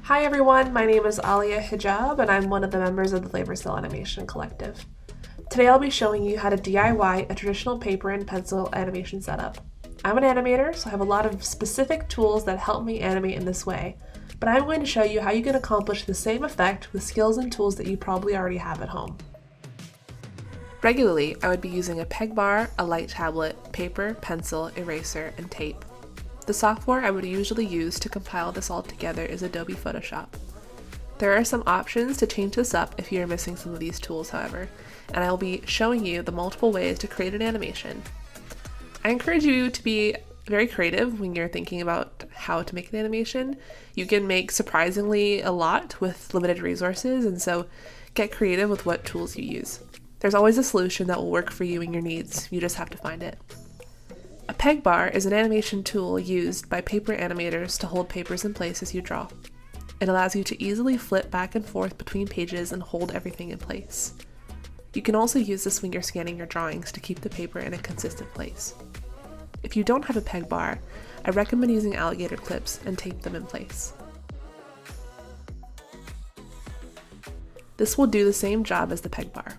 Hi everyone, my name is Alia Hijaab and I'm one of the members of the Flavourcel Animation Collective. Today I'll be showing you how to DIY a traditional paper and pencil animation setup. I'm an animator, so I have a lot of specific tools that help me animate in this way, but I'm going to show you how you can accomplish the same effect with skills and tools that you probably already have at home. Regularly, I would be using a peg bar, a light tablet, paper, pencil, eraser, and tape. The software I would usually use to compile this all together is Adobe Photoshop. There are some options to change this up if you're missing some of these tools, however, and I will be showing you the multiple ways to create an animation. I encourage you to be very creative when you're thinking about how to make an animation. You can make surprisingly a lot with limited resources, and so get creative with what tools you use. There's always a solution that will work for you and your needs. You just have to find it. A peg bar is an animation tool used by paper animators to hold papers in place as you draw. It allows you to easily flip back and forth between pages and hold everything in place. You can also use this when you're scanning your drawings to keep the paper in a consistent place. If you don't have a peg bar, I recommend using alligator clips and tape them in place. This will do the same job as the peg bar.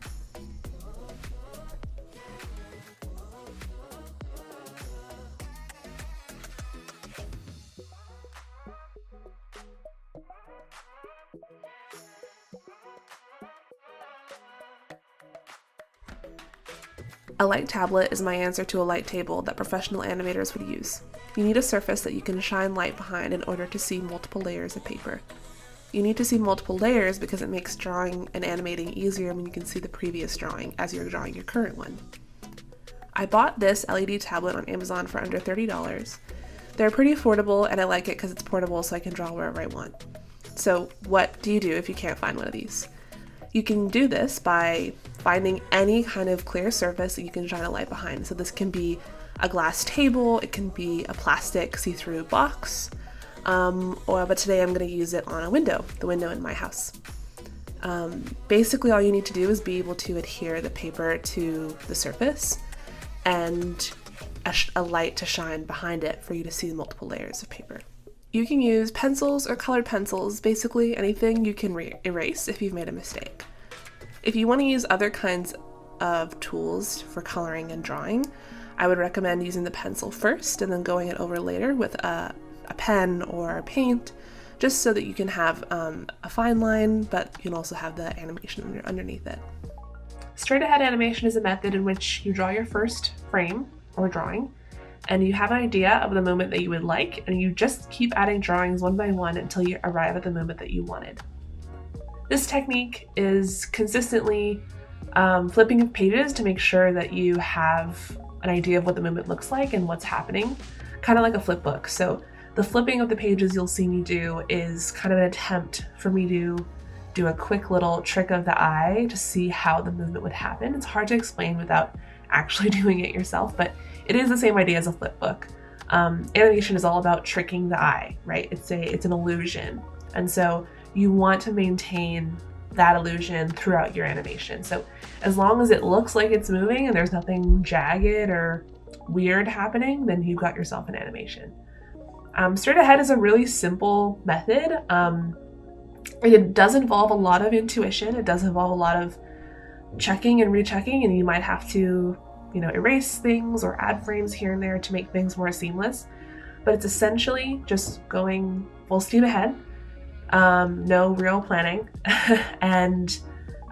A light tablet is my answer to a light table that professional animators would use. You need a surface that you can shine light behind in order to see multiple layers of paper. You need to see multiple layers because it makes drawing and animating easier when you can see the previous drawing as you're drawing your current one. I bought this LED tablet on Amazon for under $30. They're pretty affordable and I like it because it's portable so I can draw wherever I want. So what do you do if you can't find one of these? You can do this by finding any kind of clear surface that you can shine a light behind. So this can be a glass table, it can be a plastic see-through box, but today I'm going to use it on a window, the window in my house. Basically all you need to do is be able to adhere the paper to the surface and a light to shine behind it for you to see multiple layers of paper. You can use pencils or colored pencils, basically anything you can erase if you've made a mistake. If you want to use other kinds of tools for coloring and drawing, I would recommend using the pencil first and then going it over later with a pen or paint, just so that you can have a fine line, but you can also have the animation underneath it. Straight ahead animation is a method in which you draw your first frame or drawing, and you have an idea of the moment that you would like, and you just keep adding drawings one by one until you arrive at the moment that you wanted. This technique is consistently flipping of pages to make sure that you have an idea of what the movement looks like and what's happening, kind of like a flip book. So the flipping of the pages you'll see me do is kind of an attempt for me to do a quick little trick of the eye to see how the movement would happen. It's hard to explain without actually doing it yourself, but it is the same idea as a flip book. Animation is all about tricking the eye, right? It's an illusion. And so you want to maintain that illusion throughout your animation. So as long as it looks like it's moving and there's nothing jagged or weird happening, then you've got yourself an animation. Straight ahead is a really simple method. It does involve a lot of intuition. It does involve a lot of checking and rechecking, and you might have to, erase things or add frames here and there to make things more seamless. But it's essentially just going full steam ahead, no real planning, and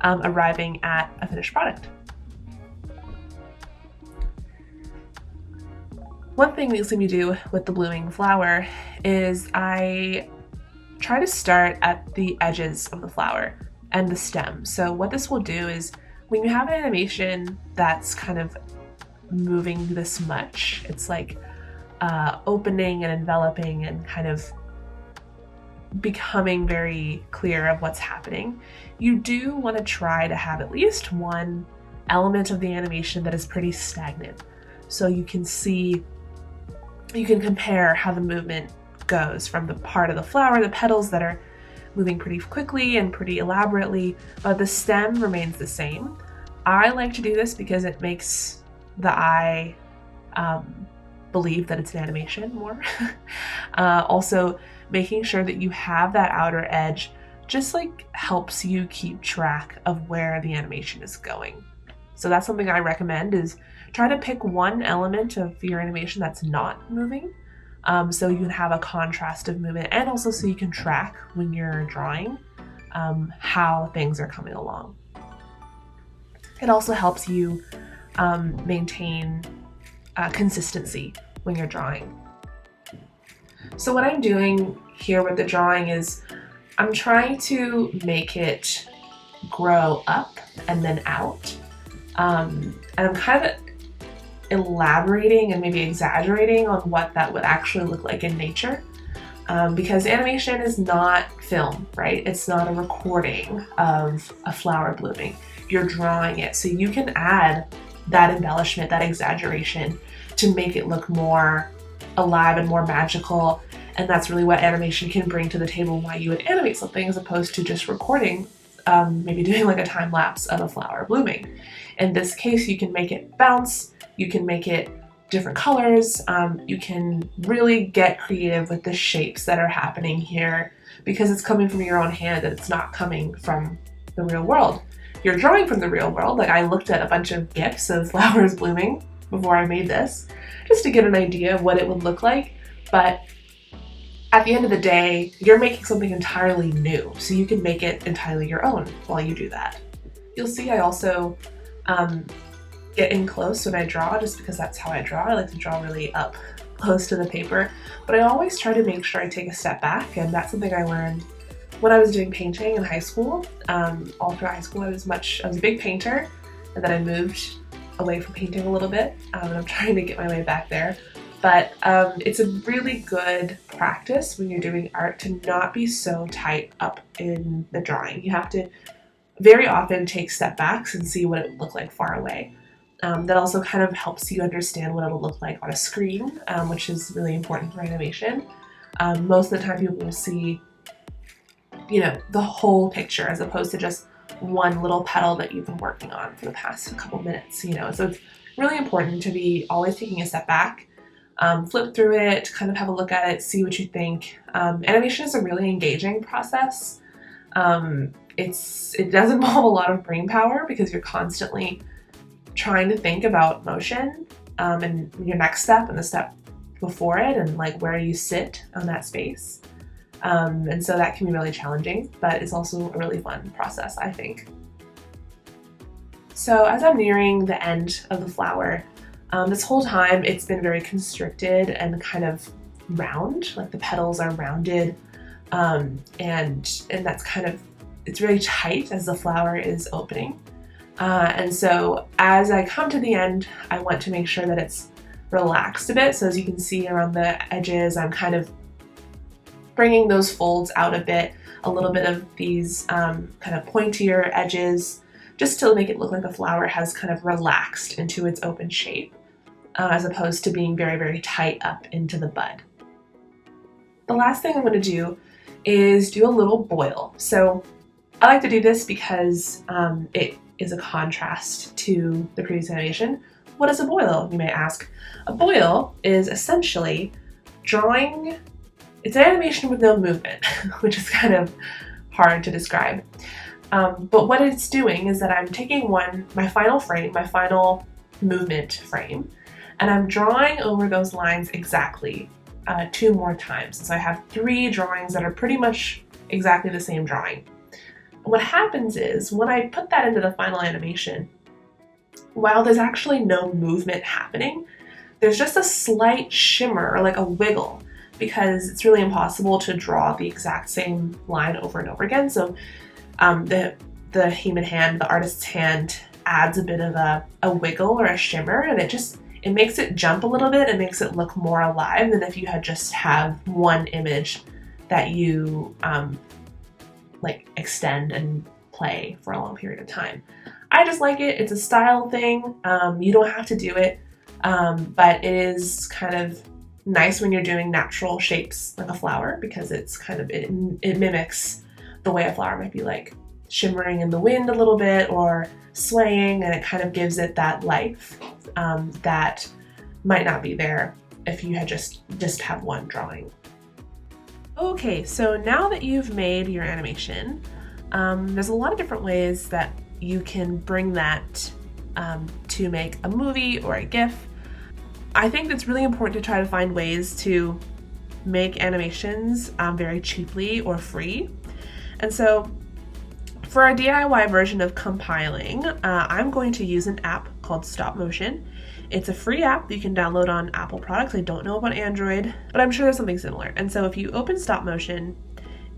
arriving at a finished product. One thing that you'll see me do with the blooming flower is I try to start at the edges of the flower and the stem. So what this will do is when you have an animation that's kind of moving this much, it's like opening and enveloping and kind of becoming very clear of what's happening, you do want to try to have at least one element of the animation that is pretty stagnant. So you can compare how the movement goes from the part of the flower, the petals that are moving pretty quickly and pretty elaborately, but the stem remains the same. I like to do this because it makes the eye believe that it's an animation more. Also, making sure that you have that outer edge just like helps you keep track of where the animation is going. So that's something I recommend, is try to pick one element of your animation that's not moving, so you can have a contrast of movement, and also so you can track when you're drawing how things are coming along. It also helps you maintain consistency when you're drawing. So what I'm doing here with the drawing is I'm trying to make it grow up and then out. And I'm kind of elaborating and maybe exaggerating on what that would actually look like in nature. Because animation is not film, right? It's not a recording of a flower blooming. You're drawing it, so you can add that embellishment, that exaggeration, to make it look more alive and more magical. And that's really what animation can bring to the table, why you would animate something as opposed to just recording, maybe doing like a time lapse of a flower blooming. In this case, you can make it bounce, you can make it different colors, you can really get creative with the shapes that are happening here, because it's coming from your own hand and it's not coming from the real world. You're drawing from the real world. Like, I looked at a bunch of GIFs of flowers blooming before I made this, just to get an idea of what it would look like, but at the end of the day, you're making something entirely new, so you can make it entirely your own while you do that. You'll see I also get in close when I draw, just because that's how I draw. I like to draw really up close to the paper, but I always try to make sure I take a step back, and that's something I learned when I was doing painting in high school. All through high school I was a big painter, and then I moved away from painting a little bit, and I'm trying to get my way back there. But it's a really good practice when you're doing art to not be so tight up in the drawing. You have to very often take step backs and see what it would look like far away. That also kind of helps you understand what it'll look like on a screen, which is really important for animation. Most of the time people will see, the whole picture as opposed to just one little petal that you've been working on for the past couple minutes, So it's really important to be always taking a step back, flip through it, kind of have a look at it, see what you think. Animation is a really engaging process. It does involve a lot of brain power because you're constantly trying to think about motion, and your next step and the step before it, and like where you sit on that space. And so that can be really challenging, but it's also a really fun process, I think. So as I'm nearing the end of the flower, this whole time it's been very constricted and kind of round, like the petals are rounded, and that's kind of, it's really tight as the flower is opening. And so as I come to the end, I want to make sure that it's relaxed a bit. So as you can see around the edges, I'm kind of bringing those folds out a bit, a little bit of these kind of pointier edges, just to make it look like the flower has kind of relaxed into its open shape, as opposed to being very, very tight up into the bud. The last thing I'm going to do is do a little boil. So I like to do this because it is a contrast to the previous animation. What is a boil, you may ask? A boil is essentially drawing. It's an animation with no movement, which is kind of hard to describe. But what it's doing is that I'm taking my final frame, my final movement frame, and I'm drawing over those lines exactly 2 more times. So I have 3 drawings that are pretty much exactly the same drawing. What happens is when I put that into the final animation, while there's actually no movement happening, there's just a slight shimmer or like a wiggle, because it's really impossible to draw the exact same line over and over again. So the human hand, the artist's hand, adds a bit of a wiggle or a shimmer, and it makes it jump a little bit. It makes it look more alive than if you had just have one image that you like extend and play for a long period of time. I just like it. It's a style thing. You don't have to do it, but it is kind of nice when you're doing natural shapes like a flower, because it's kind of, it mimics the way a flower might be like shimmering in the wind a little bit or swaying, and it kind of gives it that life that might not be there if you had just have one drawing. Okay, so now that you've made your animation, there's a lot of different ways that you can bring that to make a movie or a GIF. I think it's really important to try to find ways to make animations very cheaply or free. And so for our DIY version of compiling, I'm going to use an app called Stop Motion. It's a free app that you can download on Apple products. I don't know about Android, but I'm sure there's something similar. And so if you open Stop Motion,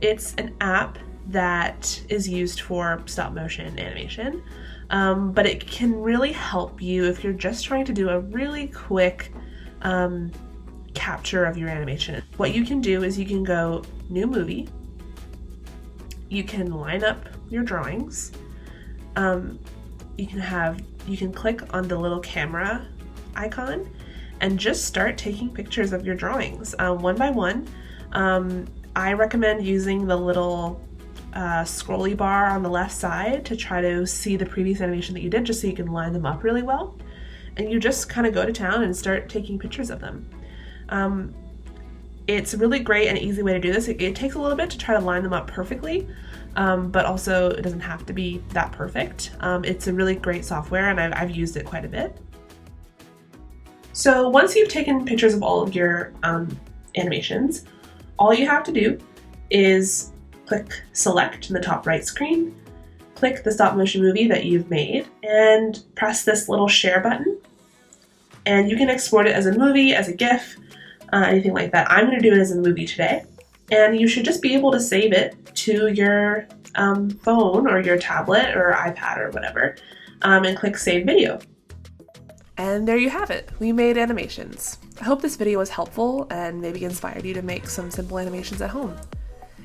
it's an app that is used for stop motion animation, but it can really help you if you're just trying to do a really quick capture of your animation. What you can do is you can go New Movie, you can line up your drawings, you can click on the little camera icon and just start taking pictures of your drawings one by one. I recommend using the little scrolly bar on the left side to try to see the previous animation that you did, just so you can line them up really well. And you just kind of go to town and start taking pictures of them. It's a really great and easy way to do this. It takes a little bit to try to line them up perfectly, but also it doesn't have to be that perfect. It's a really great software, and I've used it quite a bit. So once you've taken pictures of all of your animations, all you have to do is click Select in the top right screen, click the stop motion movie that you've made, and press this little share button. And you can export it as a movie, as a GIF, anything like that. I'm going to do it as a movie today. And you should just be able to save it to your phone or your tablet or iPad or whatever, and click Save Video. And there you have it. We made animations. I hope this video was helpful and maybe inspired you to make some simple animations at home.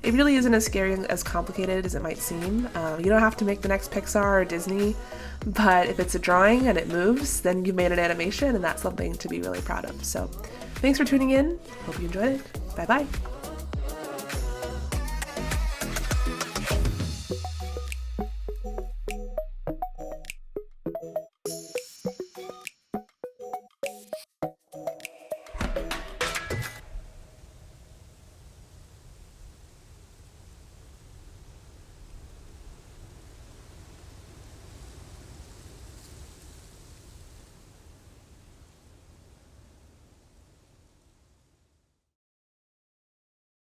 It really isn't as scary and as complicated as it might seem. You don't have to make the next Pixar or Disney, but if it's a drawing and it moves, then you've made an animation, and that's something to be really proud of. So thanks for tuning in. Hope you enjoyed it. Bye bye.